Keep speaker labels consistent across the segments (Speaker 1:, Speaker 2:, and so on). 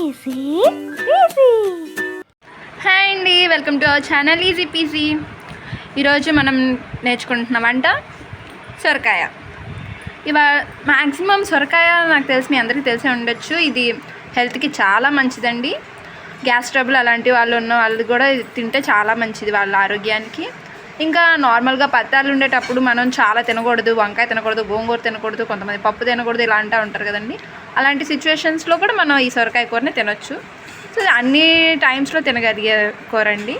Speaker 1: Easy PG.
Speaker 2: Hi అండి, welcome to our channel easy PG. ఈరోజు మనం నేర్చుకుంటున్న వంట సొరకాయ. ఇవాళ మ్యాక్సిమం సొరకాయ నాకు తెలిసి మీ అందరికీ తెలిసే ఉండొచ్చు. ఇది హెల్త్కి చాలా మంచిదండి. గ్యాస్ ట్రబుల్ అలాంటి వాళ్ళు ఉన్న వాళ్ళు కూడా తింటే చాలా మంచిది వాళ్ళ ఆరోగ్యానికి. ఇంకా నార్మల్గా పత్తాలు ఉండేటప్పుడు మనం చాలా తినకూడదు, వంకాయ తినకూడదు, గోంగూర తినకూడదు, కొంతమంది పప్పు తినకూడదు ఇలా అంటూ ఉంటారు కదండి. అలాంటి సిచ్యువేషన్స్లో కూడా మనం ఈ సొరకాయ కూరని తినొచ్చు. సో అన్ని టైమ్స్లో తినగలిగే కూర అండి.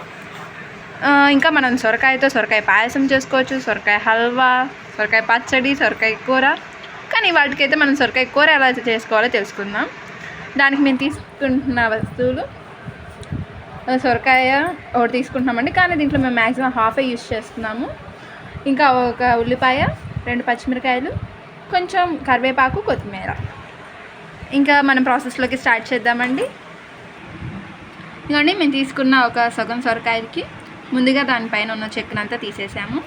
Speaker 2: ఇంకా మనం సొరకాయతో సొరకాయ పాయసం చేసుకోవచ్చు, సొరకాయ హల్వా, సొరకాయ పచ్చడి, సొరకాయ కూర. కానీ వాటికైతే మనం సొరకాయ కూర ఎలా చేసుకోవాలో తెలుసుకుందాం. దానికి మేము తీసుకుంటున్న వస్తువులు సొరకాయ ఒకటి తీసుకుంటున్నామండి, కానీ దీంట్లో మేము మ్యాక్సిమం హాఫే యూజ్ చేస్తున్నాము. ఇంకా ఒక ఉల్లిపాయ, 2 పచ్చిమిరకాయలు, కొంచెం కరివేపాకు, కొత్తిమీర. ఇంకా మనం ప్రాసెస్లోకి స్టార్ట్ చేద్దామండి. ఇదిగోండి, మేము తీసుకున్న ఒక సగం సొరకాయకి ముందుగా దానిపైన ఉన్న చెక్కునంతా తీసేసాము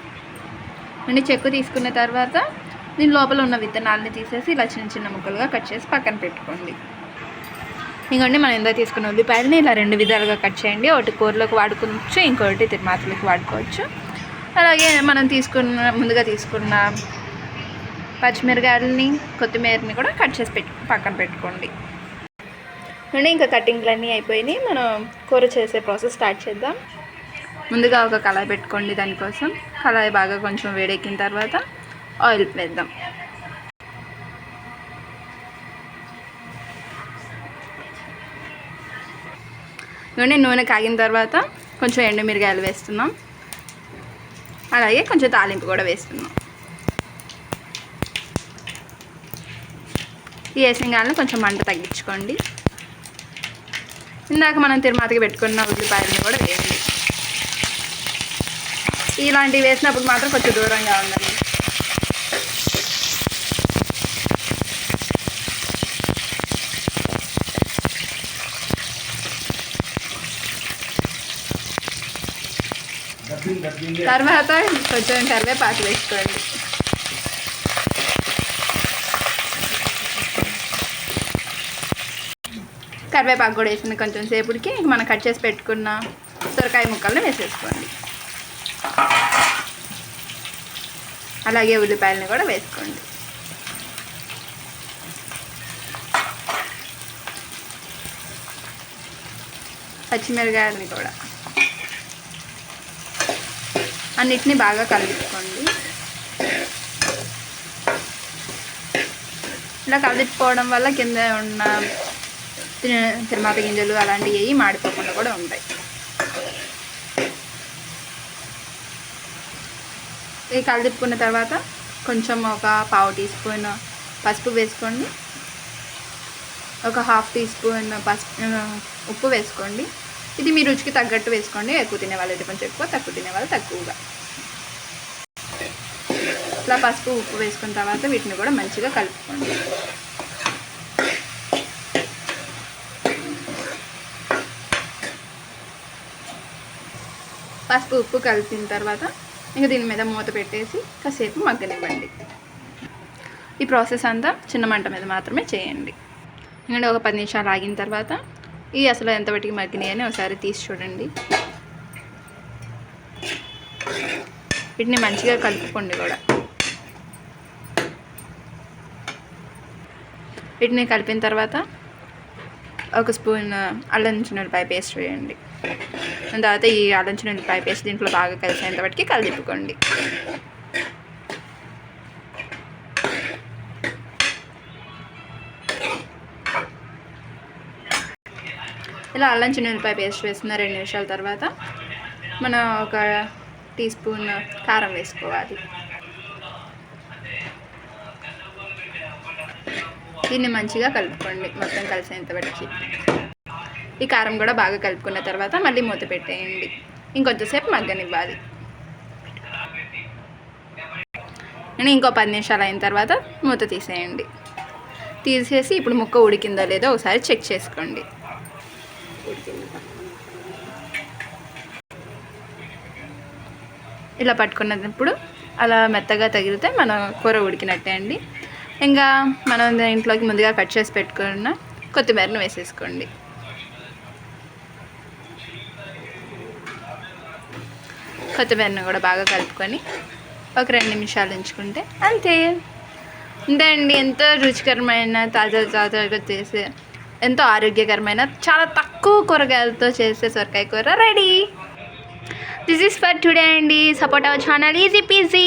Speaker 2: అండి. చెక్కు తీసుకున్న తర్వాత దీని లోపల ఉన్న విత్తనాలని తీసేసి ఇలా చిన్న చిన్న ముక్కలుగా కట్ చేసి పక్కన పెట్టుకోండి. ఇంకోండి, మనం ఇందా తీసుకున్న ఉల్లిపాయలని ఇలా 2 విధాలుగా కట్ చేయండి. ఒకటి కూరలోకి వాడుకోవచ్చు, ఇంకొకటి తిరుమాతలోకి వాడుకోవచ్చు. అలాగే మనం ముందుగా తీసుకున్న పచ్చిమిరకాయలని, కొత్తిమీరని కూడా కట్ చేసి పక్కన పెట్టుకోండి. ఇంకా కటింగ్లన్నీ అయిపోయినాయి. మనం కూర చేసే ప్రాసెస్ స్టార్ట్ చేద్దాం. ముందుగా ఒక కళాయి పెట్టుకోండి. దానికోసం కళాయి బాగా కొంచెం వేడెక్కిన తర్వాత ఆయిల్ వేద్దాం. నూనె కాగిన తర్వాత కొంచెం ఎండుమిరగాయలు వేస్తున్నాం. అలాగే కొంచెం తాలింపు కూడా వేస్తున్నాం. ఈ వేసిన కొంచెం మంట తగ్గించుకోండి. ఇందాక మనం తిరుమాతకి పెట్టుకున్న ఉల్లిపాయలను కూడా వేయండి. ఇలాంటివి వేసినప్పుడు మాత్రం కొంచెం దూరంగా ఉండండి. తర్వాత కొంచెం కరివేపాకు వేసుకోండి. కరివేపాకు కూడా వేసింది కొంచెం సేపుడికి మనం కట్ చేసి పెట్టుకున్న సొరకాయ ముక్కలను వేసేసుకోండి. అలాగే ఉల్లిపాయలని కూడా వేసుకోండి. పచ్చిమిరకాయలని కూడా అన్నిటినీ బాగా కలుపుకోండి. ఇలా కలుపుకోవడం వల్ల కింద ఉన్న తిరుమాత గింజలు అలాంటివి మాడిపోకుండా కూడా ఉంటాయి. ఇది కలుపుకున్న తర్వాత కొంచెం ఒక 1/2 టీ స్పూన్ పసుపు వేసుకోండి. ఒక 1/2 టీ స్పూన్ ఉప్పు వేసుకోండి. ఇది మీ రుచికి తగ్గట్టు వేసుకోండి. ఎక్కువ తినేవాళ్ళు అయితే కొంచెం ఎక్కువ, తక్కువ తినేవాళ్ళు తక్కువగా. ఇట్లా పసుపు ఉప్పు వేసుకున్న తర్వాత వీటిని కూడా మంచిగా కలుపుకోండి. పసుపు ఉప్పు కలిపిన తర్వాత ఇంకా దీని మీద మూత పెట్టేసి కాసేపు మగ్గనివ్వండి. ఈ ప్రాసెస్ అంతా చిన్న మంట మీద మాత్రమే చేయండి. ఎందుకంటే ఒక 10 నిమిషాలు ఆగిన తర్వాత ఇవి అసలు ఎంతవరకు మగ్గినాయి అని ఒకసారి తీసి చూడండి. వీటిని మంచిగా కలుపుకోండి కూడా. వీటిని కలిపిన తర్వాత ఒక స్పూన్ అల్లం వెల్లుల్లిపాయ పేస్ట్ వేయండి. తర్వాత ఈ అల్లం వెల్లుల్లిపాయ పేస్ట్ దీంట్లో బాగా కలిసేంతవరకు కలిపుకోండి. ఇలా అల్లం వెల్లుల్లిపాయ పేస్ట్ వేసుకున్న 2 నిమిషాల తర్వాత మనం ఒక టీ స్పూన్ కారం వేసుకోవాలి. దీన్ని మంచిగా కలుపుకోండి మొత్తం కలిసేంతవరకు. ఈ కారం కూడా బాగా కలుపుకున్న తర్వాత మళ్ళీ మూత పెట్టేయండి. ఇంకొంచెంసేపు మగ్గనివ్వాలి. నేను ఇంకో 10 నిమిషాలు అయిన తర్వాత మూత తీసేయండి. తీసేసి ఇప్పుడు ముక్క ఉడికిందో లేదో ఒకసారి చెక్ చేసుకోండి. ఇలా పట్టుకున్నప్పుడు అలా మెత్తగా తగిలితే మన కూర ఉడికినట్టే అండి. ఇంకా మనం ఇంట్లోకి ముందుగా కట్ చేసి పెట్టుకున్న కొత్తిమీరను వేసేసుకోండి. కొత్తిమీరని కూడా బాగా కలుపుకొని ఒక 2 నిమిషాలు ఉంచుకుంటే అంతే. అంతే అండి, ఎంతో రుచికరమైన తాజాగా చేసే, ఎంతో ఆరోగ్యకరమైన, చాలా తక్కువ కూరగాయలతో చేసే సొరకాయ కూర రెడీ. దిస్ ఈస్ ఫర్ టుడే అండి. Support our channel easy PG.